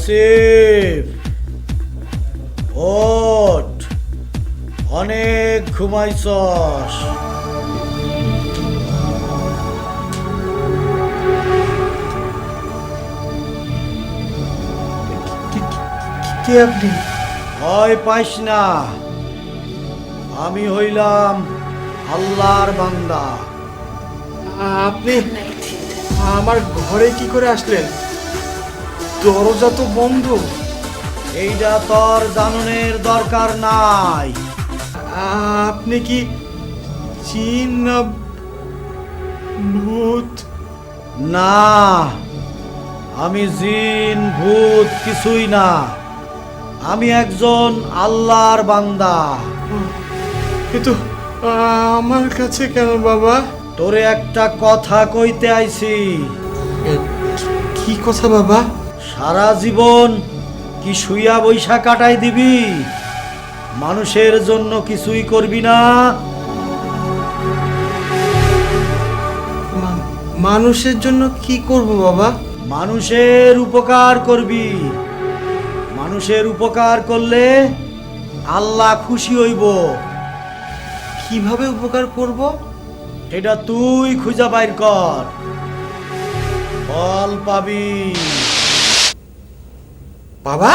আসিফ, ওঠ, অনেক ঘুমাইছস। কে আপনি? ভয় পাইস না, আমি হইলাম আল্লাহর বান্দা। আপনি আমার ঘরে কি করে আসলেন? দরজা তো বন্ধ। এইটা তোর জাননের দরকার নাই। আপনি কি জিন না ভূত? না, আমি জিন ভূত কিছুই না, আমি একজন আল্লাহর বান্দা। কিন্তু আমার কাছে কেন বাবা? তোরে একটা কথা কইতে আইছি। কি কথা বাবা? সারা জীবন কি শুইয়া বৈশা কাটাই দিবি? মানুষের জন্য কিছুই করবি না? মানুষের জন্য কি করব বাবা? মানুষের উপকার করবি। মানুষের উপকার করলে আল্লাহ খুশি হইব। কিভাবে উপকার করব? এটা তুই খুঁজা বাইর কর, ফল পাবি। বাবা,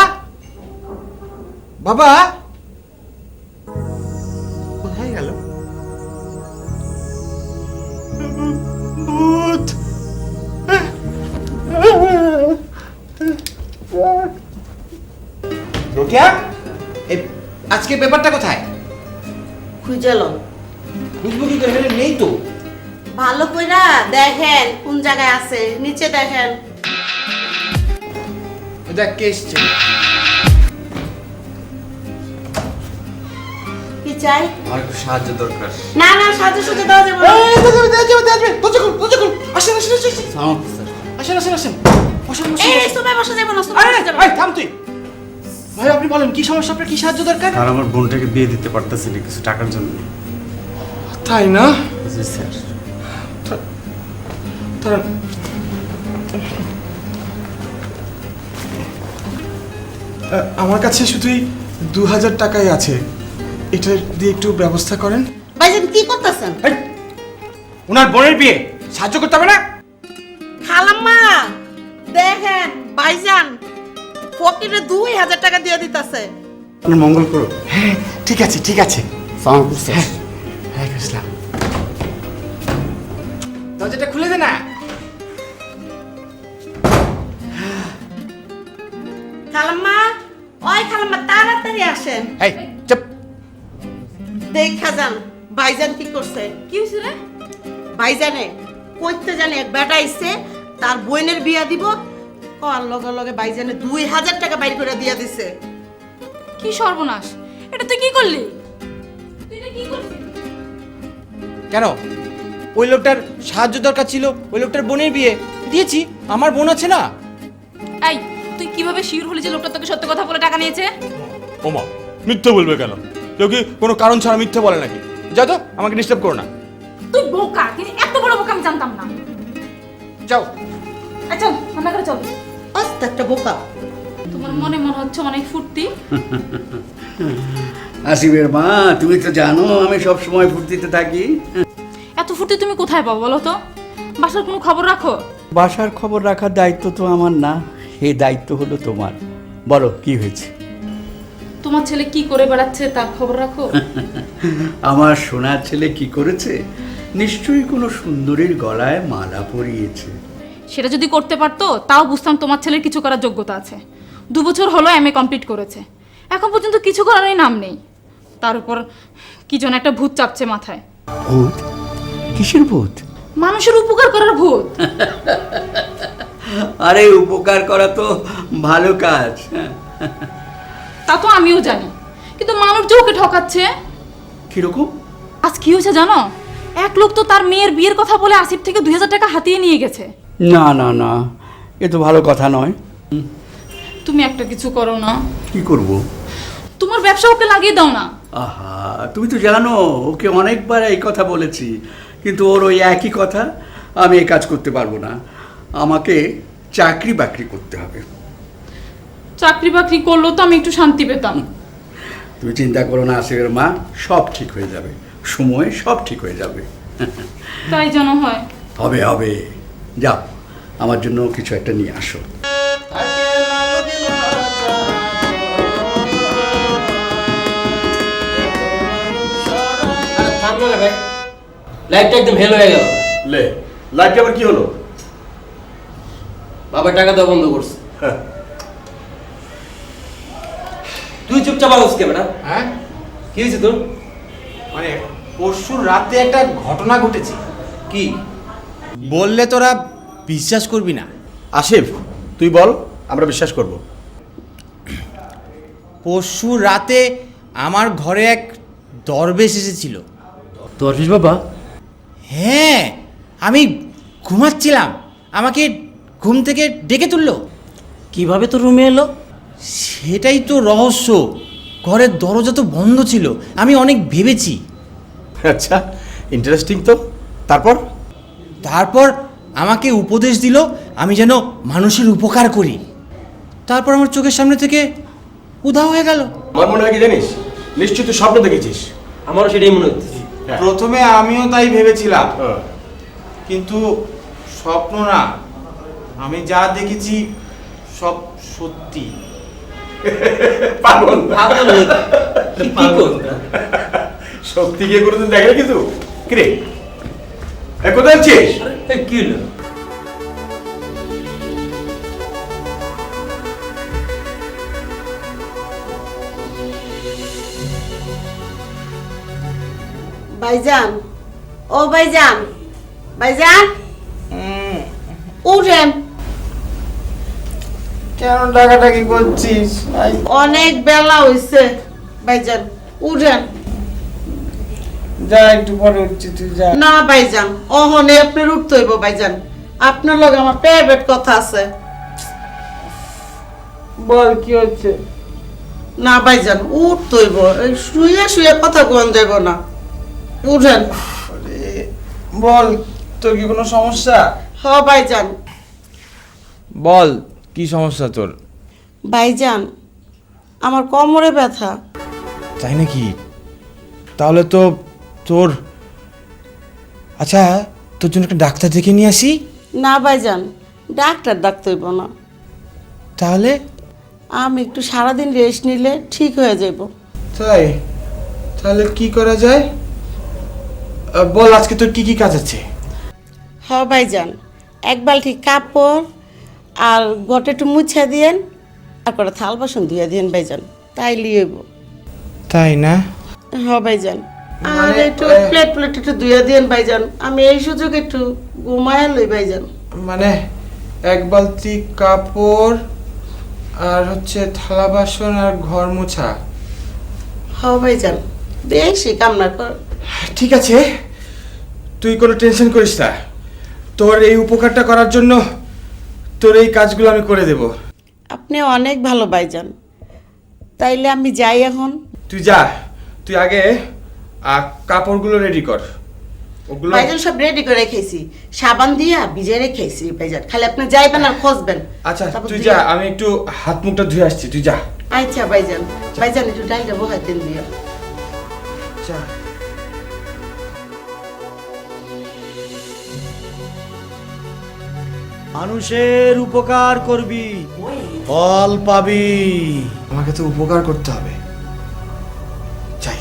বাবা কোথায় গেল? ভূত! রোকেয়া, এই আজকে পেপারটা কোথায়? খুঁজেলো বুঝবো কি করে? এখানে নেই তো। ভালো কইরা দেখেন কোন জায়গায় আছে, নিচে দেখেন। দেখ কে এসছে। কি চাই? আমার একটু সাহায্য দরকার। না না, সাজু সাজু দেওয়া যাবে না। আসেন আসেন আসেন আসেন আসেন আসেন। বসেন বসেন। এই সোফায় বসা যাবে না, সোফায় বসা যাবে না। এই থাম তুই। ভাই আপনি বলেন কি সমস্যা, আপনার কি সাহায্য দরকার? আর আমার বোনটাকে বিয়ে দিতে পারতেছি না কিছু টাকার জন্য। তাই না? জি স্যার। দাঁড়ান। আমার কাছে শুধুই 2000 টাকাই আছে, এটা দিয়ে একটু ব্যবস্থা করেন। ভাইজান কি করতেছেন? এই, ওনার বোনের বিয়ে সাহায্য করতে হবে না? খালাম্মা দেখেন, ভাইজান ফকিরে 2000 টাকা দিয়ে দিতেছে। আপনার মঙ্গল করো। হ্যাঁ ঠিক আছে ঠিক আছে। হ্যাঁ হ্যাঁ গেছিলাম। দরজাটা খুলে দে না। খালাম্মা, ওই খালাম্মা তাড়াতাড়ি আসেন। এই চুপ। দেখা যান ভাইজান কি করছে। কি হয়েছে রে? ভাইজানে কইতে জানে এক বেটা আইছে, তার বোনের বিয়া দিব, কর লগে লগে ভাইজানে 2000 টাকা বাইর করে দিয়া দিছে। কি সর্বনাশ! এটা তুই কি করলি? তুই এটা কি করছিস? কেন? ওই লোকটার সাহায্য দরকার ছিল, ওই লোকটার বোনের বিয়ে দিয়েছি। আমার বোন আছে না? এই, তুই কিভাবে শিওর হলি যে লোকটা তোকে সত্যি কথা বলে টাকা নিয়েছে? ওমা, মিথ্যে বলবে কেন? কেউ কি কোনো কারণ ছাড়া মিথ্যে বলে নাকি? যাও তো, আমাকে ডিস্টার্ব করো না। তুই বোকা, কিন্তু এত বড় বোকা আমি জানতাম না। যাও। এই চল, রান্না করে চল। আস্তে একটা বোকা। তোমার মনে মনে হচ্ছে অনেক ফুর্তি। আসিফের মা, তুমি তো জানো আমি সব সময় ফুর্তিতে থাকি। এত ফুর্তি তুমি কোথায় পাবো বলো তো? বাসার কোনো খবর রাখো? বাসার খবর রাখার দায়িত্ব তো আমার না, এই দায়িত্ব হলো তোমার। বলো কি হয়েছে? তোমার ছেলে কি করে বেড়াচ্ছে তার খবর রাখো? আমার সোনার ছেলে কি করেছে? নিশ্চয়ই কোনো সুন্দরীর গলায় মালা পরিয়েছে। সেটা যদি করতে পারতো তাও বুঝতাম তোমার ছেলের কিছু করার যোগ্যতা আছে। 2 বছর হলো এমএ কমপ্লিট করেছে, এখন পর্যন্ত কিছু করারই নাম নেই। তার উপর কি যেন একটা ভূত চাপছে মাথায়। ভূত? কিসের ভূত? মানুষের উপকার করার ভূত। আরে উপকার করা তো ভালো কাজ। তা তো আমিও জানি, কিন্তু মানুষ যে ওকে ঠকাচ্ছে। কিরকম? আজ কি হয়েছে জানো? এক লোক তো তার মেয়ের বিয়ের কথা বলে আসিফ থেকে 2000 টাকা হাতিয়ে নিয়ে গেছে। না না না, এ তো ভালো কথা নয়। তুমি একটা কিছু করো না? কি করব? তোমার ব্যবসা ওকে লাগিয়ে দাও না। আহা, তুমি তো জানো ওকে অনেকবার এই কথা বলেছি, কিন্তু ওর ওই একই কথা। আমি এই কাজ করতে পারবো না, আমাকে চাকরি বাকরি করতে হবে। চাকরি বাকরি করলেও তো আমি একটু শান্তি পেতাম। তুমি চিন্তা করো না আসিফের মা, সব ঠিক হয়ে যাবে, সময় সব ঠিক হয়ে যাবে। তাই যেন হয়। হবে হবে, যাও আমার জন্য কিছু একটা নিয়ে আসো। থাকলো না ভাই, লাইটটা একদম হেল হয়ে গেল। লে, লাইটটা আবার কি হলো? বাবা টাকা দেওয়া বন্ধ করছে। তুই চুপচাপ আছিস কে বেটা? হ্যাঁ, কি হয়েছে তোর? মানে পরশুর রাতে একটা ঘটনা ঘটেছে। কি বললে তোরা বিশ্বাস করবি না। আসিফ, তুই বল, আমরা বিশ্বাস করব। পরশুর রাতে আমার ঘরে এক দরবেশ এসেছিল। দরবেশ বাবা? হ্যাঁ, আমি ঘুমাচ্ছিলাম, আমাকে ঘুম থেকে ডেকে তুললো। কিভাবে তোর রুমে এলো? সেটাই তো রহস্য। ঘরের দরজা তো বন্ধ ছিল, আমি অনেক ভেবেছি। আচ্ছা, ইন্টারেস্টিং তো। তারপর? তারপর আমাকে উপদেশ দিল আমি যেন মানুষের উপকার করি। তারপর আমার চোখের সামনে থেকে উধাও হয়ে গেল। আমার মনে হয় কি জানিস, নিশ্চয়ই তুই স্বপ্ন দেখেছিস। আমারও সেটাই মনে হচ্ছে। প্রথমে আমিও তাই ভেবেছিলাম, কিন্তু স্বপ্ন না, আমি যা দেখেছি সব সত্যি। পাগল পাগল হয়ে গেল। কি করব না? সত্যি গিয়ে কোনোদিন দেখে না কিন্তু। কিরে, কোথায় আছিস? আরে কি হলো? ভাইজান, ও ভাইজান, ভাইজান উঠেন। কেন ডাকাডাকি করছিস? অনেক বেলা হইছে ভাইজান, উঠেন। যা, একটু পরে উঠছি, তুই যা। না ভাইজান, অহনে আপনার উঠতে হইব ভাইজান, আপনার লগে আমার প্রাইভেট কথা আছে। বল কি হচ্ছে? না ভাইজান, উঠতে হইব, এই শুয়ে শুয়ে কথা কোন যাইব না, উঠেন। বল, তোর কি কোনো সমস্যা? হ ভাইজান। বল কি সমস্যা তোর? ভাইজান, আমার কোমরে ব্যথা। তাই নাকি? তাহলে তো তোর, আচ্ছা তোর জন্য একটা ডাক্তার দেখে নিয়ে আসি। না ভাইজান, ডাক্তার ডাকতে হইব না, তাহলে? আমি একটু সারাদিন রেস্ট নিলে ঠিক হয়ে যাইব। তাই? তাহলে কি করা যায়? বল, আজকে তোর কি কি কাজ আছে? হ ভাইজান, এক বালতি কাপড় আর ঘটে একটু মুছা দিয়েন, আর করে থাল বাসন ধুয়ে দিয়েন ভাইজান, তাই লিয়েব। তাই না? হ ভাইজান, আর মানে, একটু প্লেট প্লেট একটু ধুয়ে দিয়েন ভাইজান, আমি এই সুযোগ একটু ঘুমায় লই ভাইজান। মানে এক বালতি কাপড় আর হচ্ছে থালা বাসন আর ঘর মোছা। হ ভাইজান, বেশি কাম না কর। ঠিক আছে, তুই কোনো টেনশন করিস না, তোর এই উপকারটা করার জন্য তোর এই কাজগুলো আমি করে দেব। আপনি অনেক ভালো ভাইজান, তাইলে আমি যাই এখন। তুই যা, তুই আগে কাপড়গুলো রেডি কর। ওগুলো ভাইজান সব রেডি করে রেখেছি, সাবান দিয়া ভিজে রেখেছি ভাইজান, খালি আপনি যাইবেন আর খুঁজবেন। আচ্ছা তারপর তুই দিয়ে- যা, আমি একটু হাত মুখটা ধুয়ে আসছি, তুই যা। আচ্ছা ভাইজান, ভাইজান একটু ডালটা বহাই দেন দিয়া। যা। মানুষের উপকার করবি, ফল পাবি। আমাকে তো উপকার করতে হবে, যাই।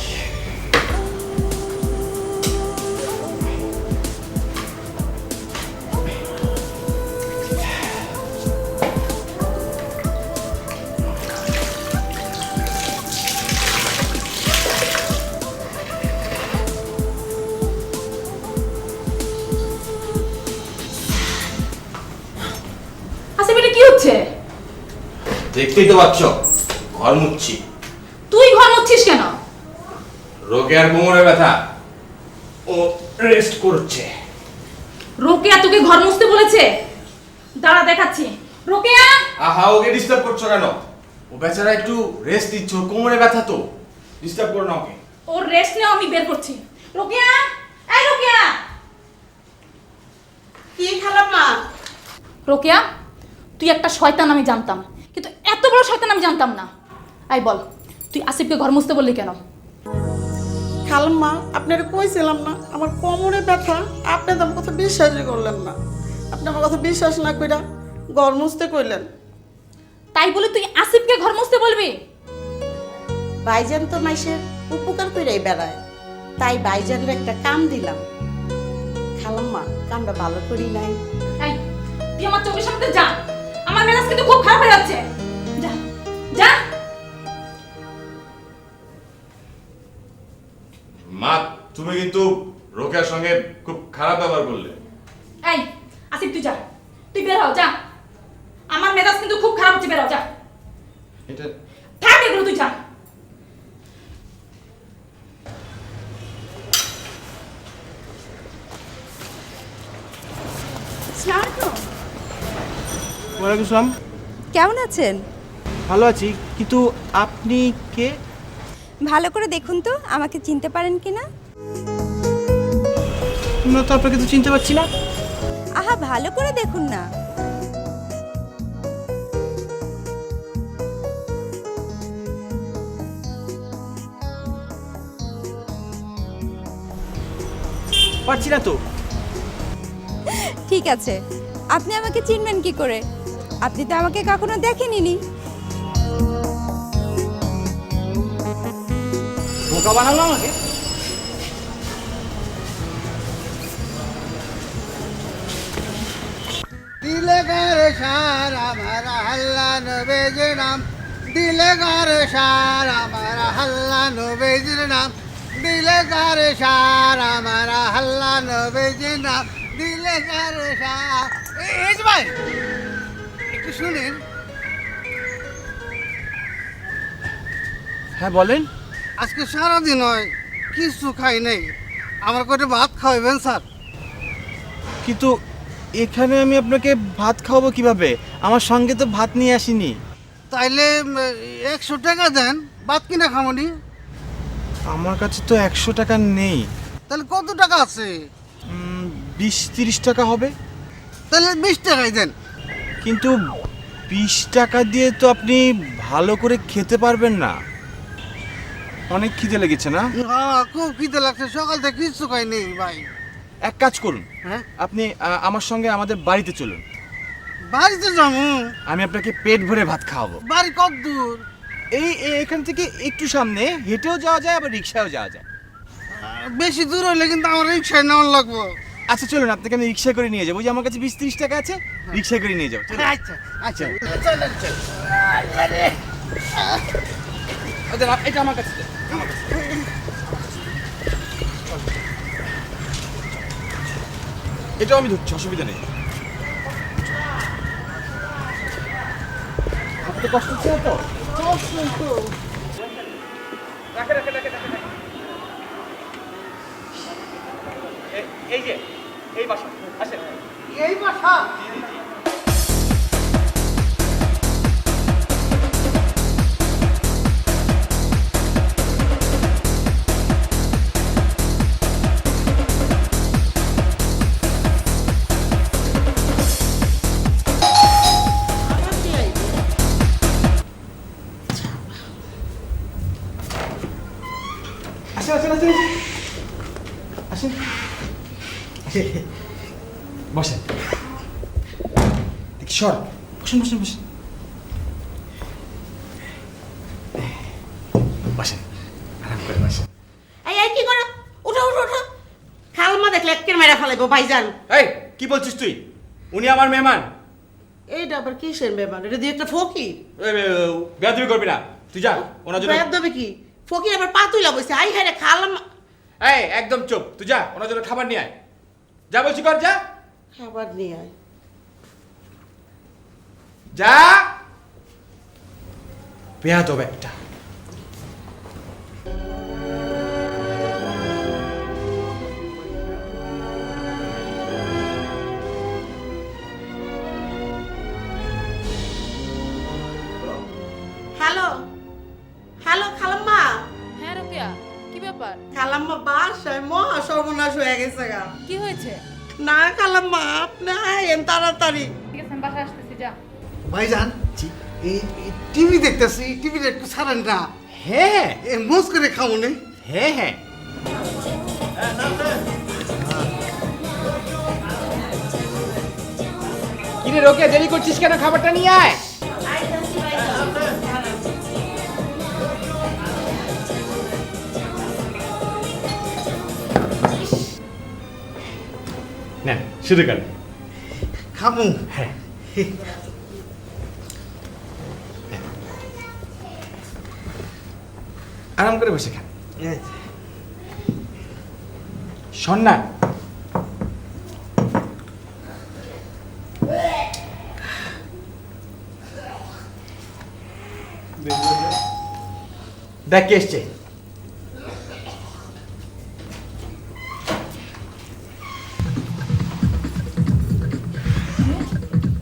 আসিফ, এটা কি হচ্ছে? দেখতেই তো পাচ্ছ, ঘর মুচ্ছি। তুই ঘর মুচ্ছিস কেন? রোকেয়ার কোমরে ব্যথা, ও রেস্ট করছে। রোকেয়া তোকে ঘর মুছতে বলেছে? দাঁড়া দেখাচ্ছি। রোকেয়া! আহা, ওকে ডিস্টার্ব করছো কেন? ও বেচারা একটু রেস্ট দিচ্ছ, কোমরে ব্যথা তো, ডিস্টার্ব করো না ওকে। ওর রেস্ট নেওয়া আমি বের করছি। রোকেয়া! এই রোকেয়া! কি খালাম্মা? রোকেয়া, তুই একটা শয়তান আমি জানতাম, কিন্তু এত বড় শয়তান আমি জানতাম না। আই বল, তুই আসিফকে ঘর মুছতে বললি কেন? খালাম্মা আপনারা কইছিলাম না আমার কোমরে ব্যথা, আপনি তো আমার কথা বিশ্বাসই করলেন না। আপনি আমার কথা বিশ্বাস না কইরা ঘর মুছতে কইলেন। তাই বলে তুই আসিফকে ঘর মুছতে বলবি? ভাইজান তো মাইসের উপকার কইরাই বেড়ায়, তাই ভাইজানের একটা কাম দিলাম। খালাম্মা কামটা ভালো করি নাই। এই, তুই আমার চোখের সামনে যা, আমার মেজাজ কিন্তু খুব খারাপ হয়ে যাচ্ছে। যা যা। মা, তুমি কিন্তু রোকেয়ার সঙ্গে খুব খারাপ ব্যবহার করলে। এই আসিফ, তুই যা, তুই বের হ, যা। আমার মেজাজ কিন্তু খুব খারাপ হচ্ছে, বের হ, যা। এটা থাক এগুলো, তুই যা। ওয়ালাইকুম আসসালাম। কেমন আছেন? ভালো আছি, কিন্তু আপনি কে? ভালো করে দেখুন তো আমাকে চিনতে পারেন কিনা। না তো, আপনাকে তো চিনতে পারছি না। আহা, ভালো করে দেখুন না। পারছি না তো। ঠিক আছে, আপনি আমাকে চিনবেন কি করে? আপনি তো আমাকে কখনো দেখেননি। বোকা বানালো আমাকে। दिले घर सारा हमारा हल्ला नवेजर नाम दिले घर सारा हमारा हल्ला नवेजर नाम दिले घर सारा हमारा हल्ला नवेजर नाम दिले घर सारा এই যে ভাই একটু শুনেন। হ্যাঁ বলেন। আজকে সারাদিন হয় কিছু খাই নাই, আমার করে ভাত খাওয়াবেন স্যার? কিন্তু এখানে আমি আপনাকে ভাত খাওয়াবো কিভাবে? আমার সঙ্গে তো ভাত নিয়ে আসিনি। তাইলে 100 টাকা দেন, ভাত কিনা খামনি। আমার কাছে তো 100 টাকা নেই। তাহলে কত টাকা আছে? 20-30 টাকা হবে। তাহলে 20 টাকাই দেন। কিন্তু 20 টাকা দিয়ে তো আপনি ভালো করে খেতে পারবেন না। অনেক খিদে লেগেছে না? হ্যাঁ, খুব খিদে লাগছে, সকাল থেকে কিছু খাই নেই ভাই। এক কাজ করুন, হ্যাঁ, আপনি আমার সঙ্গে আমাদের বাড়িতে চলুন। বাড়িতে যাবো? আমি আপনাকে পেট ভরে ভাত খাওয়াবো। বাড়ি কত দূর? এখান থেকে একটু সামনে, হেঁটেও যাওয়া যায়, আবার রিক্সায়ও যাওয়া যায়। বেশি দূর হলে কিন্তু আমার রিক্সায় নেওয়ার লাগবো। আচ্ছা চলুন, আপনাকে আমি রিক্সা করে নিয়ে যাবো। ওই যে আমার কাছে 20-30 টাকা আছে, রিক্সা করে নিয়ে যাবো। চলুন। আচ্ছা আচ্ছা, এটা আমার কাছে দে, আমার কাছে। এটাও আমি ধরছি, অসুবিধা নেই। আপনার কষ্ট হচ্ছে না তো? এই যে এই বাসা, আসেন। এই বাসা? আসেন আসেন আসেন আসেন, বসেন। সর, বসেন বসেন বসেন বসেন, আরাম করে বসেন। এই কি করো? উঠো উঠো উঠো। খালমা দেখলে একের মেরা ফেলাইবো ভাইজান। এই কি বলছিস তুই? উনি আমার মেহমান। এইটা আবার কিসের মেমান? এটা দিয়ে একটা ফকির। বেয়াদবি করবি না, তুই যা। ওনার জন্য বেয়াদ দেবে কি? ফকির আবার পাতুইলা বইছে। আই হায় রে খালমা। এই একদম চুপ, তুই যা, ওনার জন্য খাবার নিয়ে আয়। যা বলছি কর, যা খাবার নিয়ে আয়। যা। বেয়াদব একটা। হ্যালো হ্যালো খালাম্মা। হ্যাঁ রোকেয়া, কি ব্যাপার? খালাম্মা বাসায় মহা সর্বনাশ হয়ে গেছে গা। কি হয়েছে? না খালাম্মা, আপনি আয়েন তাড়াতাড়ি। ঠিক আছে, আমি বাসায় আসতেছি, যা। ভাইজান, টিভি দেখতেছি, টিভিটা একটু ছাড়েন না। হ্যাঁ মোজ করে খাবো নে। হ্যাঁ হ্যাঁ কিরে রোকে, দেরি করছিস কেন? খাবারটা নিয়ে আয়। না শুরু করেন। খাবো। হ্যাঁ আরাম করে বসে খান। শোন না, দেখ কে এসছে।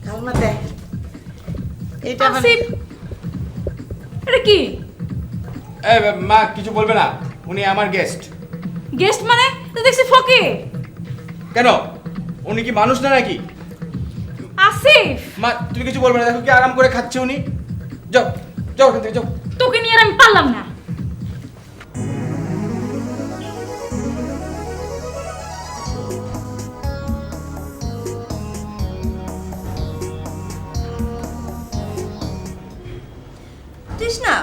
কালমা দেখ, এটা আবার- আসিফ, এটা কি এ, মা কিছু বলবে না, উনি আমার গেস্ট। গেস্ট মানে? তো দেখছি ফকির। কেন, উনি কি মানুষ না নাকি? আসিফ, মা তুমি কিছু বলবে না, দেখো কি আরাম করে খাচ্ছে উনি। যাও যাও ওখান থেকে যাও। তোকে নিয়ে আর আমি পারলাম না। তৃষ্ণা,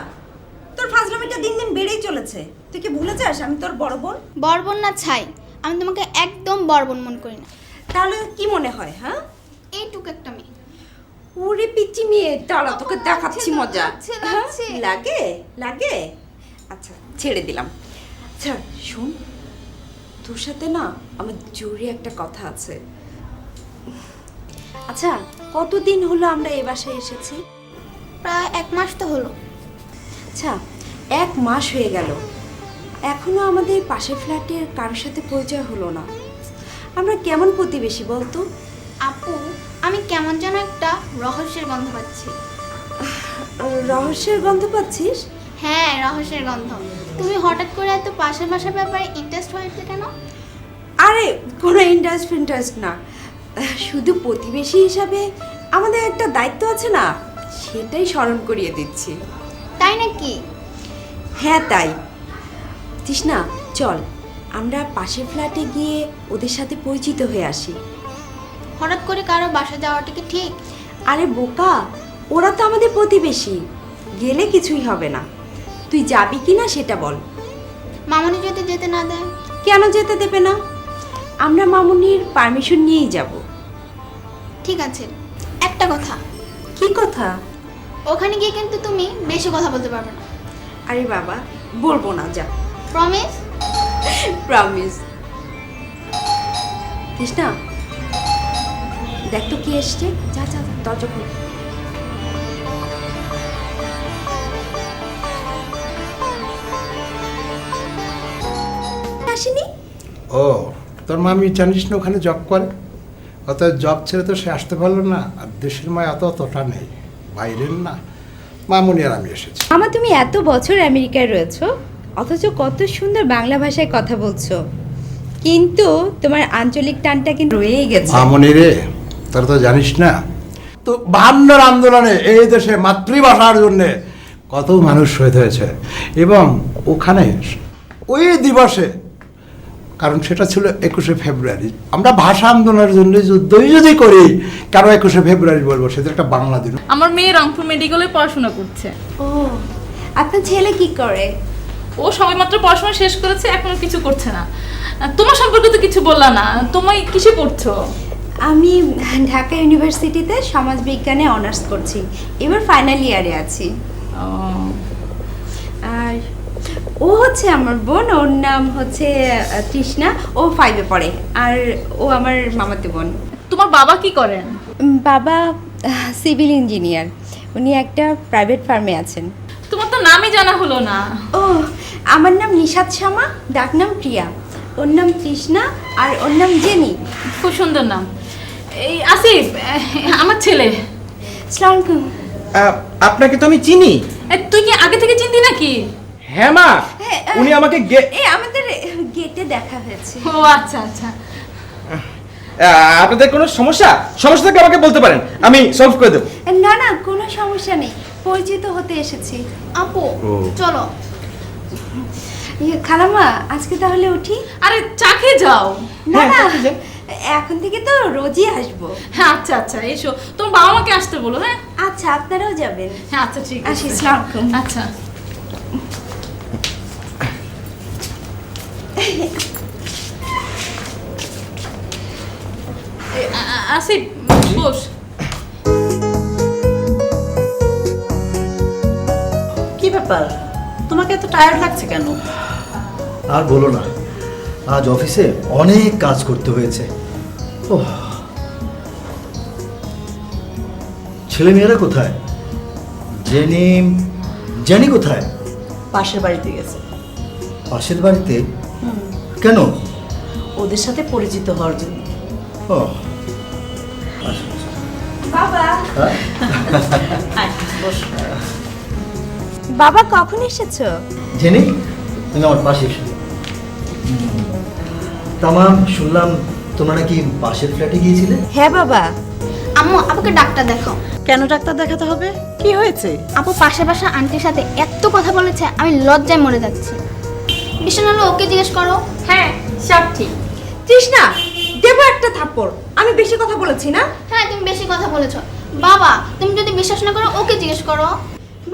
তোর ফাজলামিটা দিন দিন বেড়েই চলেছে। তুই কি ভুলে যাস আমি তোর বড় বোন? বর্বন না ছাই, আমি তোমাকে একদম বর্বন মনে করি না। তাহলে কি মনে হয়? হ্যাঁ, এইটুকু একটা মেয়ে। ওরে পিচ্চি মেয়ে, দাঁড়া তোকে দেখাচ্ছি মজা। লাগছে, হ্যাঁ, লাগছে। লাগে লাগে। আচ্ছা ছেড়ে দিলাম। আচ্ছা শোন, তোর সাথে না আমার জরুরি একটা কথা আছে। আচ্ছা, কতদিন হলো আমরা এ বাসায় এসেছি? প্রায় 1 মাস তো হলো। আচ্ছা, 1 মাস হয়ে গেল, এখনো আমাদের পাশের ফ্ল্যাটের কারোর সাথে পরিচয় হলো না। আমরা কেমন প্রতিবেশী বলতো? আপু, আমি কেমন যেন একটা রহস্যের গন্ধ পাচ্ছি। রহস্যের গন্ধ পাচ্ছিস? হ্যাঁ, রহস্যের গন্ধ। তুমি হঠাৎ করে এত পাশের বাসার ব্যাপারে ইন্টারেস্ট হয়েছে কেন? আরে কোনো ইন্টারেস্ট না, শুধু প্রতিবেশী হিসাবে আমাদের একটা দায়িত্ব আছে না, সেটাই স্মরণ করিয়ে দিচ্ছি। তাই নাকি? হ্যাঁ তাই। তৃষ্ণা, চল আমরা পাশের ফ্ল্যাটে গিয়ে ওদের সাথে পরিচিত হয়ে আসি। হঠাৎ করে কারো বাসা যাওয়াটা কি ঠিক? আরে বোকা, ওরা তো আমাদের প্রতিবেশী, গেলে কিছুই হবে না। তুই যাবি কি না সেটা বল। মামনি যদি যেতে না দেয়? কেন যেতে দেবে না? আমরা মামুনির পারমিশন নিয়েই যাব। ঠিক আছে, একটা কথা। কি কথা? ওখানে গিয়ে কিন্তু তুমি বেশি কথা বলতে পারবে না। আরে বাবা, বলবো না, যা। প্রমিস? প্রমিস। তৃষ্ণা, দেখ তো কি এসছে। যা যা, দরজা খোল। আসেনি? ও, তোর মামি জানিস না ওখানে জব করে, অত জব ছেড়ে তো সে আসতে পারলো না। আর দেশের মায় অতটা নেই, বাইরের না। মামুনি আর আমি এসেছি। মামা, তুমি এত বছর আমেরিকায় রয়েছো, অথচ কত সুন্দর বাংলা ভাষায় কথা বলছো, কিন্তু তোমার আঞ্চলিক টানটা কিন্তু রয়েই গেছে। মামুনি রে, তোরা তো জানিস না, তো 52 আন্দোলনে এই দেশে মাতৃভাষার জন্য কত মানুষ শহীদ হয়েছে। এবং ওখানে ওই দিবসে, কারণ সেটা ছিল 21শে ফেব্রুয়ারি, আমরা ভাষা আন্দোলনের জন্য যুদ্ধই যদি করি, কেন 21শে ফেব্রুয়ারি বলবো? সেটা একটা বাংলা দিন। আমার মেয়ে রংপুর মেডিকেলে পড়াশোনা করছে। ও, আপনার ছেলে কি করে? ও সবেমাত্র পড়াশোনা শেষ করেছে, এখনো কিছু করছে না। তোমার সম্পর্কে তো কিছু বললা না, তোমায় কিসে পড়ছো? আমি ঢাকা ইউনিভার্সিটিতে সমাজবিজ্ঞানে অনার্স করছি, এবার ফাইনাল ইয়ারে আছি। আর ও হচ্ছে আমার বোন, ওর নাম হচ্ছে তৃষ্ণা, ও 5-এ পড়ে, আর ও আমার মামাতো বোন। তোমার বাবা কি করেন? বাবা সিভিল ইঞ্জিনিয়ার, উনি একটা প্রাইভেট ফার্মে আছেন। তোমার তো নামই জানা হলো না। ও, আমার নাম নিশাদ শামা, ডাক নাম প্রিয়া। ওর নাম তৃষ্ণা, আর ওর নাম জেনি। খুব সুন্দর নাম। এই আসিফ, আমার ছেলে। আসসালামু আলাইকুম। আপনাকে তো আমি চিনি। তুই কি আগে থেকে চিনতি নাকি? হ্যাঁ মা, হ্যাঁ, উনি আমাকে আমাদের গেটে দেখা হয়েছে। ও আচ্ছা আচ্ছা। আপনাদের কোনো সমস্যা থাকলে আমাকে বলতে পারেন, আমি সলভ করে দেবো। না না, কোনো সমস্যা নেই, পরিচিত হতে এসেছি। আপু চলো। খালাম্মা আজকে তাহলে উঠি? আরে চা খেয়ে যাও। না না, এখন থেকে তো রোজই আসবো। হ্যাঁ আচ্ছা আচ্ছা এসো, তোমার বাবা মাকে আসতে বলো। হ্যাঁ আচ্ছা, আপনারাও যাবেন? হ্যাঁ আচ্ছা ঠিক আছে। আসি, আসসালামু আলাইকুম। আচ্ছা আসিফ বস। কি ব্যাপার, তোমাকে এত টায়ার্ড লাগছে কেন? আর বলো না, আজ অফিসে অনেক কাজ করতে হয়েছে। ওহ, ছেলেমেয়েরা কোথায়? জেনি কোথায়? পাশের বাড়িতে গেছে। পাশের বাড়িতে? কেন? ওদের সাথে পরিচিত হওয়ার জন্য। ও বাবা, আয়, বস। বাবা কখন এসেছো? জেনি, তুমি আমার পাশে এসো। তামাম শুনলাম তোমরা নাকি পাশের ফ্ল্যাটে গিয়েছিলে? হ্যাঁ বাবা। আম্মু আপুকে ডাক্তার দেখাও। কেন ডাক্তার দেখাতে হবে? কি হয়েছে? আপু পাশে পাশে আন্টির সাথে এত কথা বলেছে, আমি লজ্জায় মরে যাচ্ছি। বিষয় হলো ওকে জিজ্ঞেস করো। হ্যাঁ সব ঠিক। তৃষ্ণা, দেবো একটা থাপ্পড়। আমি বেশি কথা বলেছি না? হ্যাঁ তুমি বেশি কথা বলেছো। বাবা তুমি যদি বিশ্বাস না করো ওকে জিজ্ঞেস করো।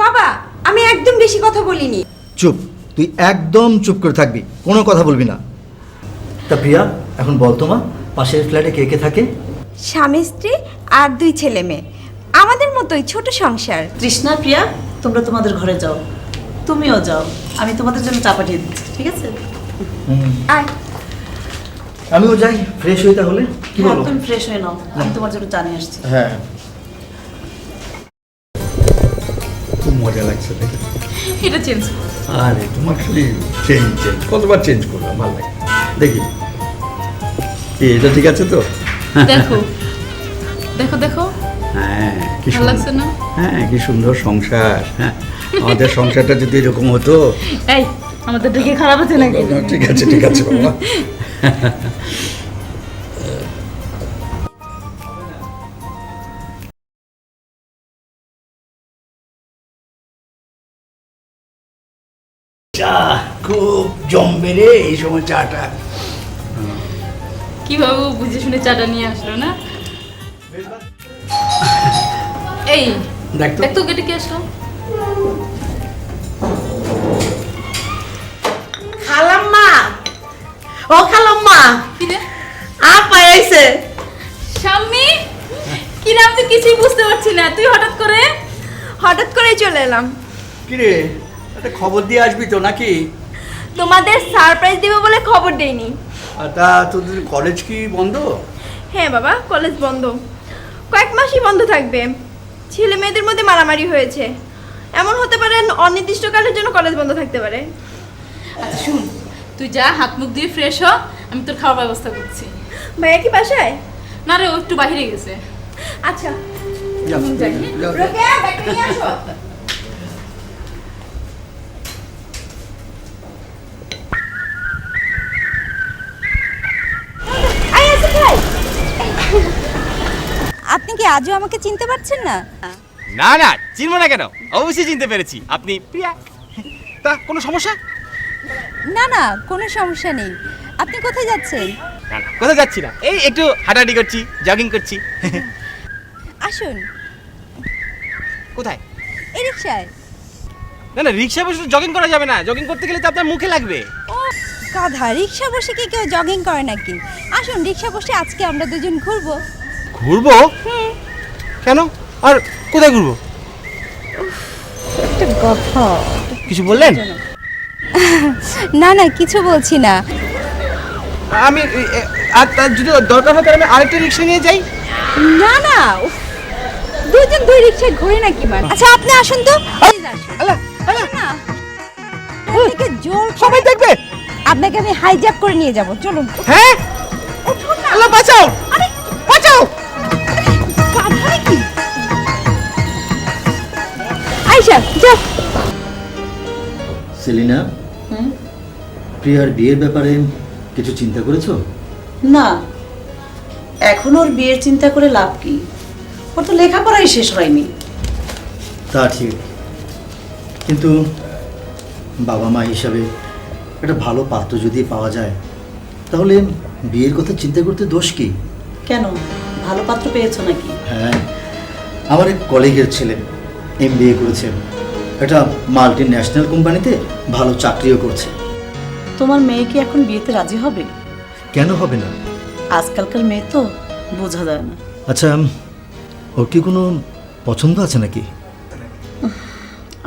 বাবা, আমি একদম বেশি কথা বলিনি। চুপ, তুই একদম চুপ করে থাকবি, কোনো কথা বলবি না। তা প্রিয়া, এখন বল তো মা, পাশের ফ্ল্যাটে কে কে থাকে? স্বামী স্ত্রী আর 2 ছেলে মেয়ে, আমাদের মতোই ছোট সংসার। তৃষ্ণা, প্রিয়া, তোমরা তোমাদের ঘরে যাও, তুমিও যাও, আমি তোমাদের জন্য চা পাঠিয়ে দিচ্ছি, ঠিক আছে? আয়। আমিও যাই, ফ্রেশ হই তাহলে। কি হ্যাঁ, বলো? তুমি ফ্রেশ হয়ে নাও, আমি তোমার জন্য চা নিয়ে আসছি। হ্যাঁ, খুব মজা লাগছে দেখে। এটা চেঞ্জ। আরে তোমার খালি চেঞ্জ কতবার চেঞ্জ করলাম, ভালো লাগে। দেখি কি এটা ঠিক আছে তো? দেখো দেখো দেখো, হ্যাঁ কি ভালো লাগছে না? হ্যাঁ কি সুন্দর সংসার। হ্যাঁ, আমাদের সংসারটা যদি এরকম হতো। এই আমাদের দিকে খারাপ আছে নাকি? ঠিক আছে ঠিক আছে বাবা। চা খুব জমবে রে এই সময় চাটা। কিভাবে ও বুঝে শুনে চাটা নিয়ে আসলো না? এই দেখ দেখ তো গেটে কে আসলো? খালাম্মা, ও খালাম্মা, কি রে? আপা আইছে। স্বামী, কি নাম তো কিছুই বুঝতে পারছি না, তুই হঠাৎ করেই চলে এলাম। কি রে, একটা খবর দিয়ে আসবি তো নাকি? তোমাদের সারপ্রাইজ দিব বলে খবর দেইনি। তা তোদের কলেজ কি বন্ধ? হ্যাঁ বাবা, কলেজ বন্ধ, কয়েক মাসই বন্ধ থাকবে। ছেলে মেয়েদের মধ্যে মারামারি হয়েছে, এমন হতে পারে অনির্দিষ্টকালের জন্য কলেজ বন্ধ থাকতে পারে। আচ্ছা শুন, তুই যা হাত মুখ দিয়ে ফ্রেশ হ, আমি তোর খাওয়ার ব্যবস্থা করছি। ভাইয়া কি বাসায়? না রে, ও একটু বাইরে গেছে। আচ্ছা যাও, যাই। যাও, যাও। রোকেয়া, ব্যাগটা নিয়ে আসো। আয় আসিফ ভাই, আপনি কি আজও আমাকে চিনতে পারছেন না? না না, চিনবো না কেন, অবশ্যই চিনতে পেরেছি, আপনি প্রিয়া। তা কোনো সমস্যা? না না, কোনো সমস্যা নেই। আপনি কোথায় যাচ্ছেন? না না, কোথায় যাচ্ছি না, এই একটু হাঁটাহাঁটি করছি, জগিং করছি। আসুন। কোথায়? এই রিকশায়। না না, রিক্সা বসে জগিং করা যাবে না, জগিং করতে গেলে তো আপনার মুখে লাগবে। ও গাধা, রিকশা বসে কি কেউ জগিং করে নাকি? আসুন, রিকশা বসে আজকে আমরা দুজন ঘুরবো। ঘুরবো? কেন, আর কোথায় ঘুরবো? একটা কথা। কিছু বললেন? না না, কিছু বলছি না। আমি আর তার যদি দরকার হয় তাহলে আমি আরেকটা রিক্সা নিয়ে যাই। না না, দুজন 2 রিকশায় ঘুরে নাকি মানে? আচ্ছা আপনি আসুন তো। আল্লাহ আল্লাহ, না, আপনাকে জোর সবাই দেখবে। আপনাকে আমি হাইজ্যাক করে নিয়ে যাব, চলুন। হ্যাঁ, উঠুন না। আল্লাহ বাঁচাও, আরে বাঁচাও। গাধা নাকি? আয়শা যাও। সেলিনা, প্রিয়ার বিয়ের ব্যাপারে কিছু চিন্তা করেছো? না, এখন ওর বিয়ের চিন্তা করে লাভ কি? ওর তো লেখাপড়াই শেষ হয়নি। তা ঠিক, কিন্তু বাবা মা হিসাবে একটা ভালো পাত্র যদি পাওয়া যায় তাহলে বিয়ের কথা চিন্তা করতে দোষ কি? কেন, ভালো পাত্র পেয়েছো নাকি? হ্যাঁ, আমার এক কলিগের ছেলে MBA করেছে, একটা মাল্টি ন্যাশনাল কোম্পানিতে ভালো চাকরিও করছে। তোমার মেয়ে কি এখন বিয়েতে রাজি হবে? কেন হবে না? আজকালকার মেয়ে তো বোঝা যায় না। আচ্ছা, ওর কি কোনো পছন্দ আছে নাকি?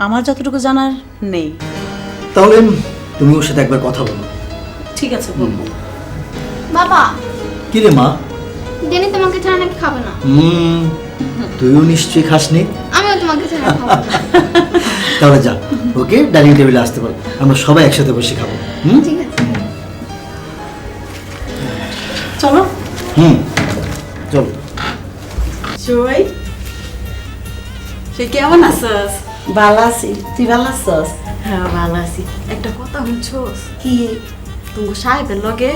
আমার যতটুকু জানার নেই। তাহলে তুমি ওর সাথে একবার কথা বলো। ঠিক আছে, বলবো। বাবা, কি রে মা? ডেনি তোমাকে ছাড়া নাকি খাবে না। তুইও নিশ্চয়ই খাসনি। আমিও তোমাকে ছাড়া খাবো না। তাহলে যা, ওকে ডাইনিং টেবিলে আসতে পারো, আমরা সবাই একসাথে বসে খাবো। ঠিক আছে। চলো। চলো। সই, সে কেমন আছস? ভালো আছি, তুই ভালো আছস? হ্যাঁ ভালো আছি। একটা কথা শুনছস কি? তুমি সাহেবের লগে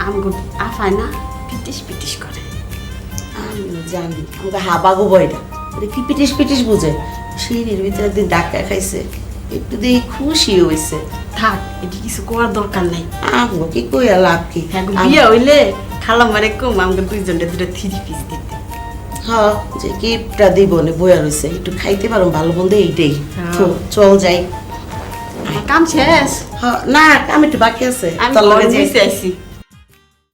আমগো আফায় না পিটিস পিটিস করে। আমি জানি, আমাকে হাবাগো বয়টা কি পিটিস পিটিস বুঝে। সিঁড়ির ভিতরে একদিন ডাক্কা খাইছে, একটু দিয়ে খুশি হয়েছে। থাক, এটি কিছু করার দরকার নাই। আমগো কি কইয়া লাভ কি? বিয়ে হইলে খালাম মারে কম আমাকে দুইজনটা দুটো 3 পিস দিতে। হ্যাঁ, যে গিফটটা দিব না বইয়া রয়েছে, একটু খাইতে পারো ভালো মন্দ এইটাই। চল যাই। কাম শেষ? হ্যাঁ, না কাম একটু বাকি আছে। তোর লগে যাইছি।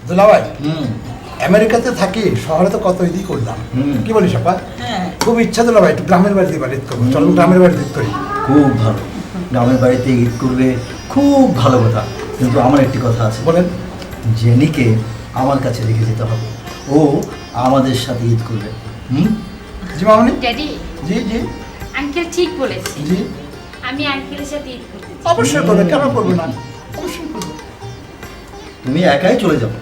দুলাভাই, আমেরিকাতে থাকি, শহরে তো কত ইদি করলাম। কি বলিস আপা? খুব ইচ্ছা দুলাভাই একটু গ্রামের বাড়িতে ঈদ করবো। চলো গ্রামের বাড়িতে ঈদ করি। খুব ভালো, গ্রামের বাড়িতে ঈদ করবে, খুব ভালো কথা। কিন্তু আমার একটি কথা আছে। বলেন। জেনিকে আমার কাছে রেখে যেতে হবে, ও আমাদের সাথে ঈদ করবে। জি মামনি। ড্যাডি, জি জি আঙ্কেল ঠিক বলেছে, জি, আমি আঙ্কেলের সাথে ঈদ করতে চাই। অবশ্যই করবে, কেন করবে না? অবশ্যই করবে। তুমি একাই চলে যাও।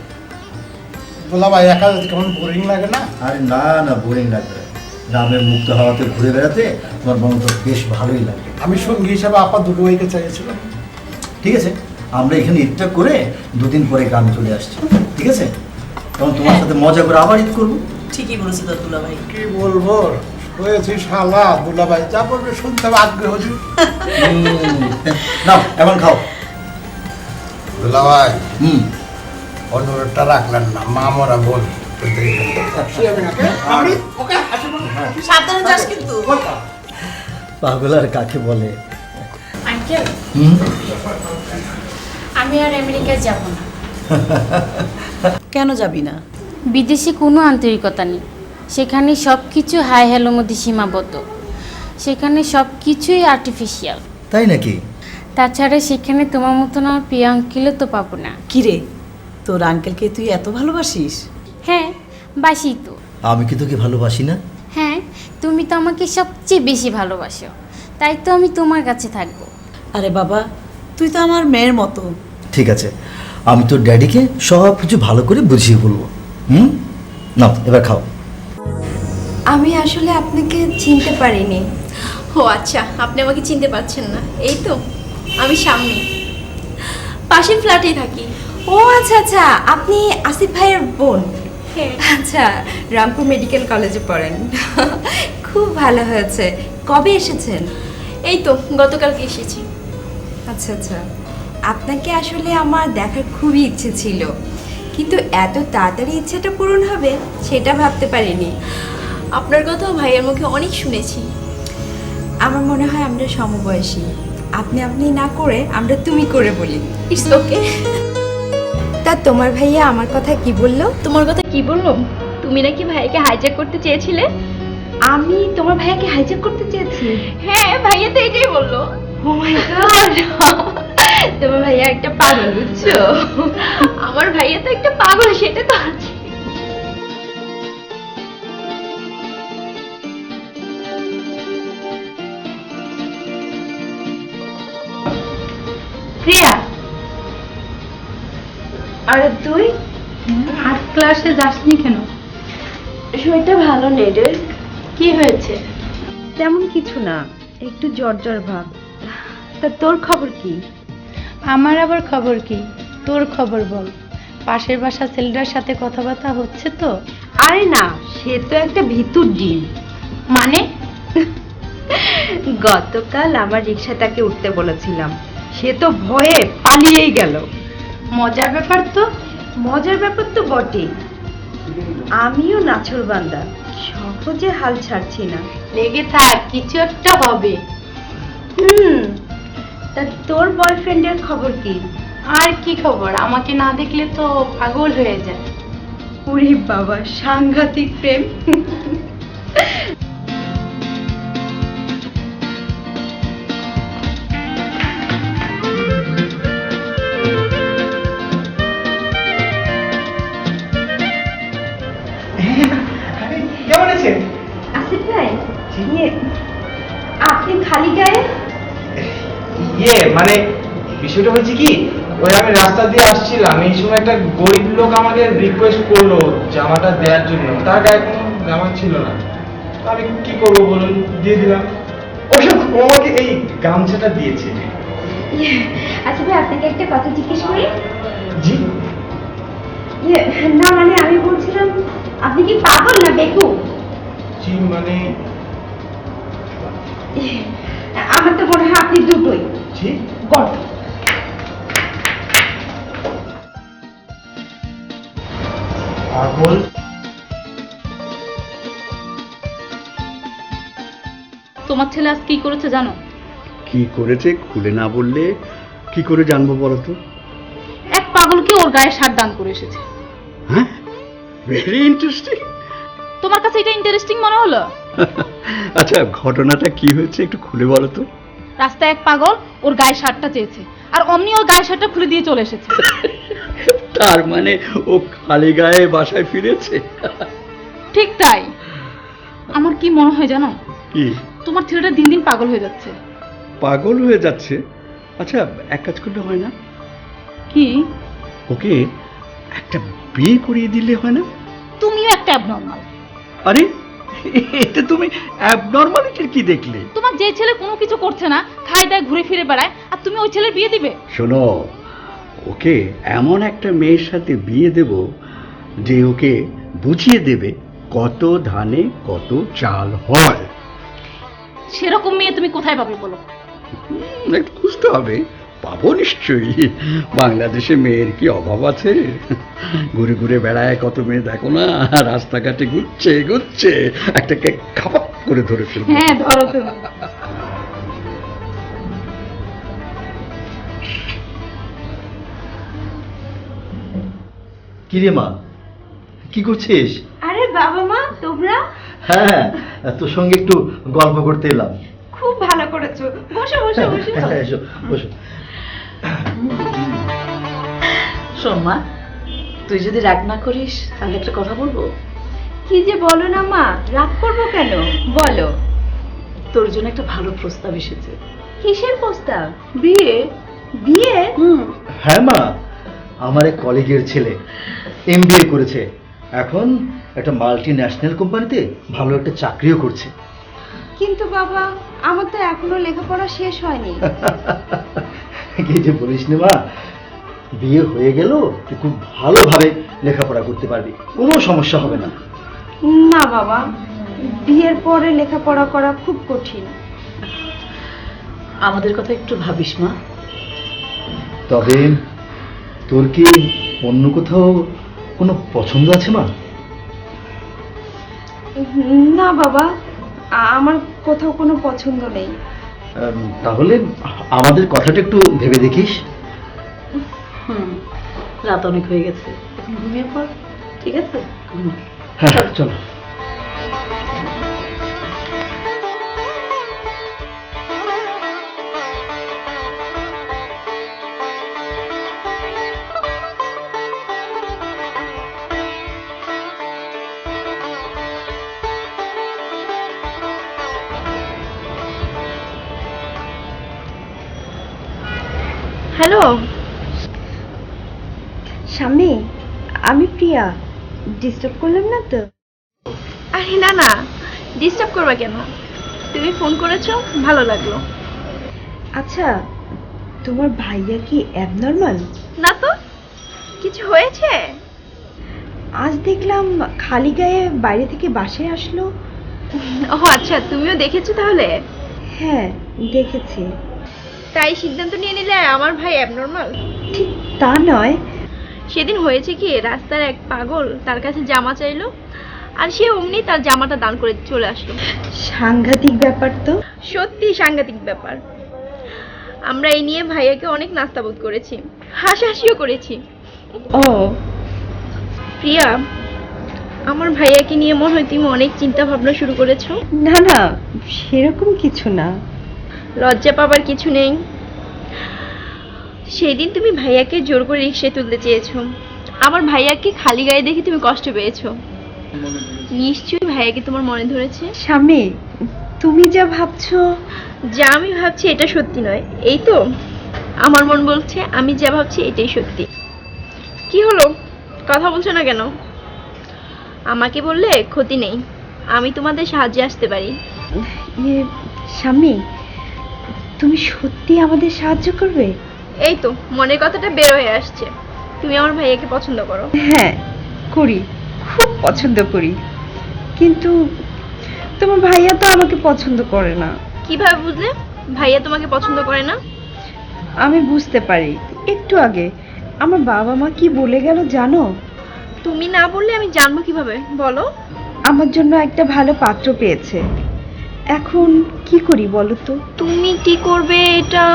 দুলাভাই একা যেতে কেমন বোরিং লাগে না? আরে না না, বোরিং লাগবে না। গ্রামের মুক্ত হাওয়াতে ঘুরে বেড়াতে তোমার বরং তো বেশ ভালোই লাগবে। আমি সঙ্গী হিসাবে আপা দুলুভাইকে চাইছিলাম। ঠিক আছে, আমরা এখানে ঈদটা করে 2 দিন পরে গ্রামে চলে আসছি। ঠিক আছে, তখন তোমার সাথে মজা করে আবার ঈদ করবো। ঠিকই বলেছে তো দুলাভাই। কি বলবো, হয়েছি শালা। দুলাভাই যা বলবে শুনতে হবে আগ্রহ। নাও এখন খাও। দুলাভাই, অনুরোধটা রাখলেন না, মা মরা বোন। সাবধানে যাস কিন্তু। পাগল আর কাকে বলে? আঙ্কেল, আমি আর আমেরিকায় যাব না। কেন যাবি না? বিদেশে কোনো আন্তরিকতা নেই, সেখানে সব কিছু হাই হ্যালোর মধ্যে সীমাবদ্ধ, সেখানে সব কিছুই আর্টিফিশিয়াল। তাই নাকি? তাছাড়া সেখানে তোমার মতন আমার প্রিয় আঙ্কেলও তো পাবো না। কিরে, তোর আঙ্কেলকে তুই এত ভালোবাসিস? হ্যাঁ, বাসি তো। আমি কি তোকে ভালোবাসি না? হ্যাঁ, তুমি তো আমাকে সবচেয়ে বেশি ভালোবাসো, তাই তো আমি তোমার কাছে থাকবো। আরে বাবা, তুই তো আমার মেয়ের মতো। ঠিক আছে, আমি তোর ড্যাডিকে সব কিছু ভালো করে বুঝিয়ে বলবো। নাও এবার খাও। আমি আসলে আপনাকে চিনতে পারিনি। ও আচ্ছা, আপনি আমাকে চিনতে পারছেন না। এই তো আমি সামনে পাশের ফ্ল্যাটেই থাকি। ও আচ্ছা আচ্ছা, আপনি আসিফ ভাইয়ের বোন। হ্যাঁ। আচ্ছা, রামপুর মেডিকেল কলেজে পড়েন। খুব ভালো হয়েছে। কবে এসেছেন? এই তো গতকালকে এসেছি। আচ্ছা আচ্ছা, আপনাকে আসলে আমার দেখার খুবই ইচ্ছে ছিল, কিন্তু এত তাড়াতাড়ি ইচ্ছেটা পূরণ হবে সেটা ভাবতে পারিনি। আপনার কথাও ভাইয়ের মুখে অনেক শুনেছি। আমার মনে হয় আমরা সমবয়সী। আপনি আপনি না করে আমরা তুমি করে বলি। It's okay. তা তোমার ভাইয়া আমার কথা কি বললো? তোমার কথা কি বললো? তুমি নাকি ভাইয়াকে হাইজ্যাক করতে চেয়েছিলে। আমি তোমার ভাইয়াকে হাইজ্যাক করতে চেয়েছি? হ্যাঁ, ভাইয়া তো এটাই বললো। ও মাই গড, তোমার ভাইয়া একটা পাগল, বুঝছো? আমার ভাইয়া তো একটা পাগল, সেটা তো আছে। প্রিয়া, আরে তুই আজ ক্লাসে যাসনি কেন? শরীরটা ভালো নেই রে। কি হয়েছে? তেমন কিছু না, একটু জ্বর জ্বর ভাব। তা তোর খবর কি? আমার আবার খবর কি? তোর খবর বল। পাশের বাসা ছেলেটার সাথে কথাবার্তা হচ্ছে তো? আরে না, সে তো একটা ভিতুর ডিম। মানে? গতকাল আমার রিক্সাটাকে উঠতে বলেছিলাম, সে তো ভয়ে পালিয়েই গেল। মজার ব্যাপার তো বটেই। আমিও নাছোড়বান্দা, সহজে হাল ছাড়ছি না। লেগে থাক, কিছু একটা হবে। তা তোর বয়ফ্রেন্ডের খবর কি? আর কি খবর, আমাকে না দেখলে তো পাগল হয়ে যায়। ওরে বাবা, সাংঘাতিক প্রেম। কেমন আছেন? আসিফ ভাই, আপনি খালি গায়ে? মানে বিষয়টা হয়েছে কি, ওই আমি রাস্তা দিয়ে আসছিলাম, এই সময় একটা গরিব লোক আমাকে রিকোয়েস্ট করলো জামাটা দেওয়ার জন্য। তার গায়ে কোনো জামা ছিল না, তো আমি কি করবো বলুন, দিয়ে দিলাম। অবশ্য ও আমাকে এই গামছাটা দিয়েছে। আচ্ছা ভাই, আপনাকে একটা কথা জিজ্ঞেস করি? জি? না মানে আমি বলছিলাম, আপনি কি পাগল না বেকুব? জি মানে আমার তো মনে হয় আপনি দুটোই। জি? গল্প পাগল? তোমার ছেলে আজ কি করেছে জানো? কি করেছে খুলে না বললে কি করে জানবো বলো তো? এক পাগলকে ওর গায়ে শার্ট দান করে এসেছে। হ্যাঁ, ভেরি ইন্টারেস্টিং। তোমার কাছে এটা ইন্টারেস্টিং মনে হলো? আচ্ছা, ঘটনাটা কি হয়েছে একটু খুলে বলো তো। রাস্তায় এক পাগল ওর গায়ে শার্টটা চেয়েছে, আর অমনি ওর গায়ে শার্টটা খুলে দিয়ে চলে এসেছে। তার মানে ও খালি গায়ে বাসায় ফিরেছে? ঠিক তাই। আমার কি মনে হয় জানো, কি? তোমার ছেলেটা দিন দিন পাগল হয়ে যাচ্ছে। পাগল হয়ে যাচ্ছে? আচ্ছা, এক কাজ করলে হয় না? কি? ওকে একটা বিয়ে করিয়ে দিলে হয় না? তুমিও একটা অ্যাবনর্মাল। আরে, এতে তুমি অ্যাবনর্মালিটির কি দেখলে? তোমার যে ছেলে কোনো কিছু করছে না, খায় দায় ঘুরে ফিরে বেড়ায়, আর তুমি ওই ছেলের বিয়ে দিবে? শোনো, ওকে এমন একটা মেয়ের সাথে বিয়ে দেব যে ওকে বুঝিয়ে দেবে কত ধানে কত চাল হয়। সেরকম মেয়ে তুমি কোথায় পাবে বলো? একটু খুঁজতে হবে, পাবো নিশ্চয়ই। বাংলাদেশে মেয়ের কি অভাব আছে? ঘুরে ঘুরে বেড়ায় কত মেয়ে, দেখো না, রাস্তাঘাটে ঘুরছে একটাকে খাপাপ করে ধরে ফেলবে। হ্যাঁ, ধরো তুমি। কি রে মা, কি করছিস? আরে বাবা মা, তোমরা? হ্যাঁ, তোর সঙ্গে একটু গল্প করতে এলাম। খুব ভালো করেছো, বসো বসো বসো। এসো, বসো। শোন মা, তুই যদি রাগ না করিস তাহলে একটা কথা বলবো। কি যে বলো না মা, রাগ করবো কেন, বলো। তোর জন্য একটা ভালো প্রস্তাব এসেছে। কিসের প্রস্তাব? বিয়ে। বিয়ে? হ্যাঁ মা, আমার এক কলিগের ছেলে MBA করেছে, এখন একটা মাল্টি ন্যাশনাল কোম্পানিতে ভালো একটা চাকরিও করছে। কিন্তু বাবা, আমার তো এখনো লেখাপড়া শেষ হয়নি। কি যে বলিস না মা, বিয়ে হয়ে গেল তুই খুব ভালোভাবে লেখাপড়া করতে পারবি, কোনো সমস্যা হবে না। না বাবা, বিয়ের পরে লেখাপড়া করা খুব কঠিন। আমাদের কথা একটু ভাবিস মা। তবে তোর কি অন্য কোথাও কোনো পছন্দ আছে মা? না বাবা, আমার কোথাও কোনো পছন্দ নেই। তাহলে আমাদের কথাটা একটু ভেবে দেখিস। রাত অনেক হয়ে গেছে, এখন ঘুমিয়ে পড়, ঠিক আছে? হ্যাঁ, চলো। হ্যালো স্বামী, আমি প্রিয়া, ডিস্টার্ব করলাম না তো? আরে না না, ডিস্টার্ব করবা কেন? তুমি ফোন করেছো, ভালো লাগলো। আচ্ছা, তোমার ভাইয়া কি অ্যাবনর্মাল? না তো, কিছু হয়েছে? আজ দেখলাম খালি গায়ে বাইরে থেকে বাসায় আসলো। ও আচ্ছা, তুমিও দেখেছো তাহলে? হ্যাঁ দেখেছি। তাই সিদ্ধান্ত নিয়ে নিলে আমার ভাই অ্যাবনর্মাল? ঠিক তা নয়। সেদিন হয়েছে কি, রাস্তার এক পাগল তার কাছে জামা চাইলো, আর সে অমনি তার জামাটা দান করে চলে আসলো। সাংঘাতিক ব্যাপার তো। সত্যি সাংঘাতিক ব্যাপার। আমরা এই নিয়ে ভাইয়াকে অনেক নাস্তাবোধ করেছি, হাসাহাসিও করেছি। ও প্রিয়া, আমার ভাইয়াকে নিয়ে মনে হয় তুমি অনেক চিন্তা ভাবনা শুরু করেছো। না না, সেরকম কিছু না। লজ্জা পাবার কিছু নেই। সেদিন তুমি ভাইয়াকে জোর করে রিকশায় তুলতে চেয়েছো, আমার ভাইয়াকে খালি গায়ে দেখে তুমি কষ্ট পেয়েছো। নিশ্চয়ই ভাইয়াকে তোমার মনে ধরেছে। স্বামী, তুমি যা ভাবছো। যা আমি ভাবছি এটা সত্যি নয়, এই তো আমার মন বলছে আমি যা ভাবছি এটাই সত্যি। কি হলো, কথা বলছো না কেন? আমাকে বললে ক্ষতি নেই, আমি তোমাদের সাহায্যে আসতে পারি। স্বামী, তুমি সত্যি আমাদের সাহায্য করবে? এই তো মনের কথাটা বের হয়ে আসছে। তুমি আমার ভাইয়াকে পছন্দ করো? হ্যাঁ করি, খুব পছন্দ করি। কিন্তু তোমার ভাইয়া তো আমাকে পছন্দ করে না। কিভাবে বুঝলে ভাইয়া তোমাকে পছন্দ করে না? আমি বুঝতে পারি। একটু আগে আমার বাবা মা কি বলে গেল জানো? তুমি না বললে আমি জানবো কিভাবে, বলো। আমার জন্য একটা ভালো পাত্র পেয়েছে। এখন কি করি বলো তো? তুমি কি করবে এটা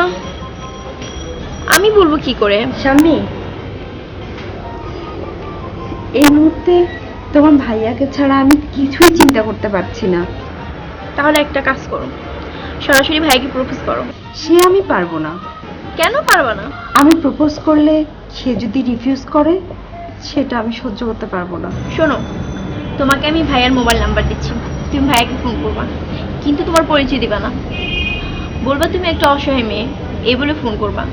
আমি বলবো কি করে? স্বামী, এই মুহূর্তে তোমার ভাইয়াকে ছাড়া আমি কিছুই চিন্তা করতে পারছি না। তাহলে একটা কাজ করো, সরাসরি ভাইকে প্রপোজ করো। সে আমি পারবো না। কেন পারবা না? আমি প্রপোজ করলে সে যদি রিফিউজ করে, সেটা আমি সহ্য করতে পারবো না। শোনো, তোমাকে আমি ভাইয়ার মোবাইল নাম্বার দিচ্ছি, তুমি ভাইয়াকে ফোন করবা, কিন্তু তোমার পরিচয় দিবা না। বলবা তুমি একটা অসহায় মেয়ে, এই বলে ফোন করবা।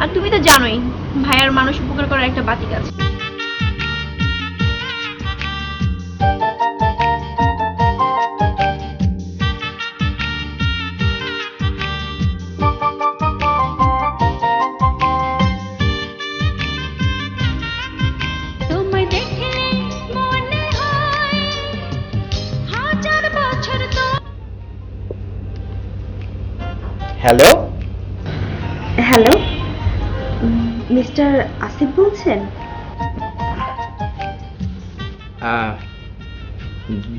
আর তুমি তো জানোই ভাইয়ার মানুষ উপকার করার একটা বাতিক আছে। হ্যালো হ্যালো, মিস্টার আসিফ বলছেন?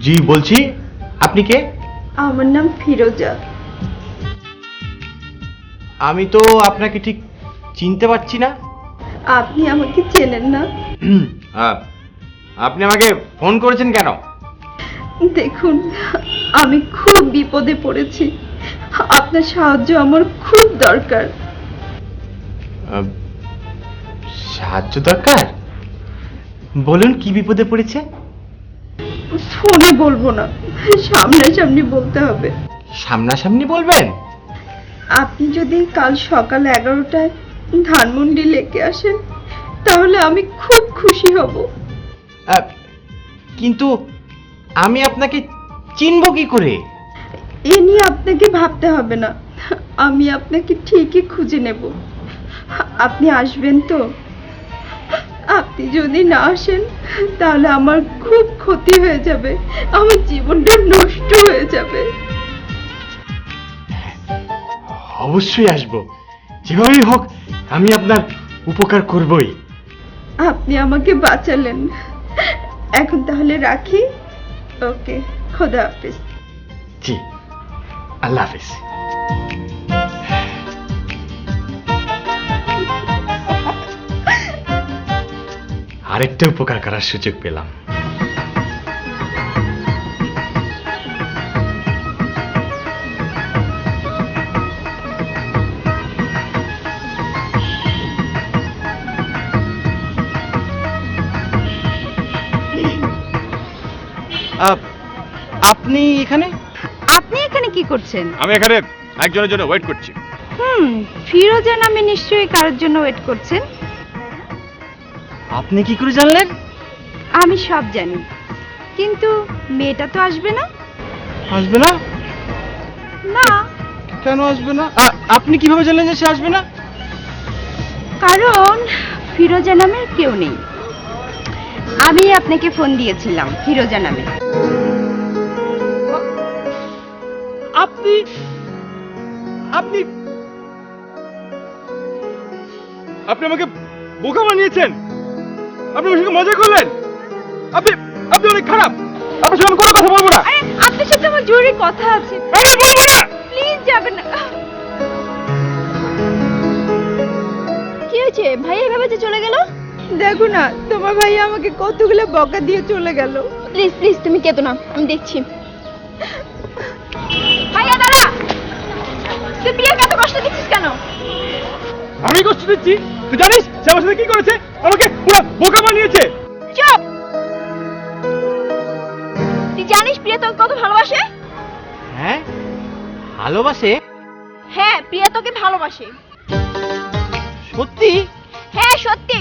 জি বলছি, আপনি কে? আমার নাম ফিরোজা। আমি তো আপনাকে ঠিক চিনতে পারছি না। আপনি আমাকে চেনেন না? আপনি আমাকে ফোন করেছেন কেন? দেখুন, আমি খুব বিপদে পড়েছি, আপনার সাহায্য আমার খুব দরকার। সাহায্য দরকার? বলুন কি বিপদে পড়েছে? ফোনে বলবো না, সামনাসামনি বলতে হবে। সামনাসামনি বলবেন? আপনি যদি কাল সকাল 11টায় ধানমন্ডি লেকে আসেন, তাহলে আমি খুব খুশি হব। কিন্তু আমি আপনাকে চিনব কি করে? এ নিয়ে আপনাকে ভাবতে হবে না, আমি আপনাকে ঠিকই খুঁজে নেব। আপনি আসবেন তো? আপনি যদি না আসেন তাহলে আমার খুব ক্ষতি হয়ে যাবে, আমার জীবনটা নষ্ট হয়ে যাবে। অবশ্যই আসবো, যেভাবেই হোক আমি আপনার উপকার করবই। আপনি আমাকে বাঁচালেন, এখন তাহলে রাখি। ওকে, খোদা হাফেজ। জি, আল্লাহ হাফেজ। আরেকটা উপকার করার সুযোগ পেলাম। আপনি এখানে? আপনি এখানে কি করছেন? আমি এখানে একজনের জন্য ওয়েট করছি। ফিরোজা নামে নিশ্চয়ই কারোর জন্য ওয়েট করছেন। আপনি কি করে জানলেন? আমি সব জানি, কিন্তু মেয়েটা তো আসবে না। আসবে না? না। কেন আসবে না? আপনি কিভাবে জানলেন যে সে আসবে না? কারণ ফিরোজা নামের কেউ নেই। আমি আপনাকে ফোন দিয়েছিলাম ফিরোজা নামে। আপনি আপনি আপনি আমাকে বোকা বানিয়েছেন, আপনি আমার সঙ্গে মজা করলেন, আপনি আপনি অনেক খারাপ, আপনার সঙ্গে আমি কোনো কথা বলবো না। আরে আপনার সাথে আমার জরুরি কথা আছে। আমি বলবো না। প্লিজ যাবেন না। কি হয়েছে ভাই এভাবে যে চলে গেল? দেখো না তোমার ভাই আমাকে কতগুলো বকা দিয়ে চলে গেল। প্লিজ প্লিজ তুমি কেঁদো না, আমি দেখছি। ভাইয়া দাঁড়া, তুই প্রিয়াকে এত কষ্ট দিচ্ছিস কেন? আমি কষ্ট দিচ্ছি? তুই জানিস সে আমার সাথে কি করেছে? আমাকে পুরো বোকা বানিয়েছে। চুপ! তুই জানিস প্রিয়া তোকে কত ভালোবাসে? হ্যাঁ ভালোবাসে? হ্যাঁ প্রিয়া তোকে ভালোবাসে। সত্যি? হ্যাঁ সত্যি,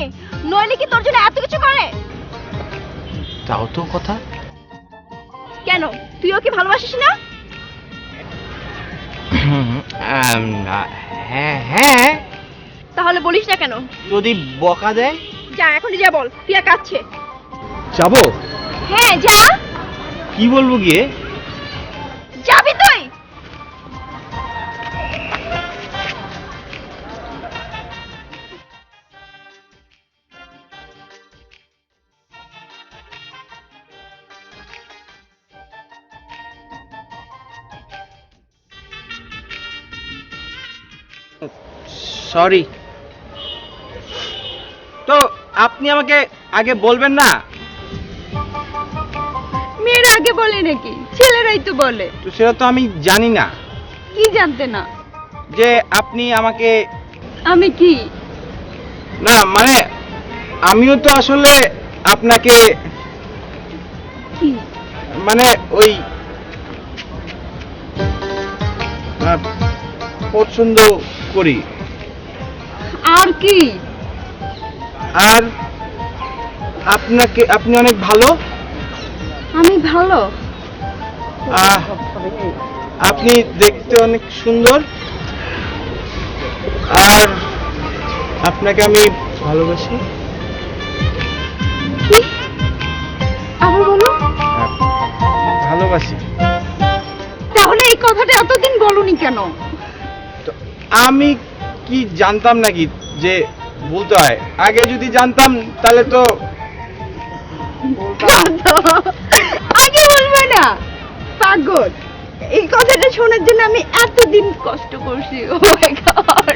নইলে কি তোর জন্য এত কিছু করে? তাও তো কথা। কেন তুই ওকে ভালোবাসিস না? হ্যাঁ হ্যাঁ। তাহলে বলিস না কেন? যদি বকা দেয়? যা এখনই যা বল, প্রিয়া কাঁদছে। যাবো? হ্যাঁ যা। কি বলবো গিয়ে? যাবি তুই? সরি। তো আপনি আমাকে আগে বলবেন না? মেয়েরা আগে বলে নাকি, ছেলেরাই তো বলে। তো সেটা তো আমি জানি না কি জানতে না? যে আপনি আমাকে। আমি কি? না মানে আমিও তো আসলে আপনাকে কি? মানে ওই পছন্দ করি। আর কি? আর আপনি অনেক ভালো। আমি ভালো? আপনি দেখতে অনেক সুন্দর, আর আপনাকে আমি ভালোবাসি। কি? আবার বলো। ভালোবাসি। তাহলে এই কথাটা এতদিন বলনি কেন? আমি কি জানতাম নাকি যে বলতে হয়? আগে যদি জানতাম তাহলে তো আগে বলবে না, পাগল। এই কথাটা শোনার জন্য আমি এতদিন কষ্ট করছি। ও মাই গড।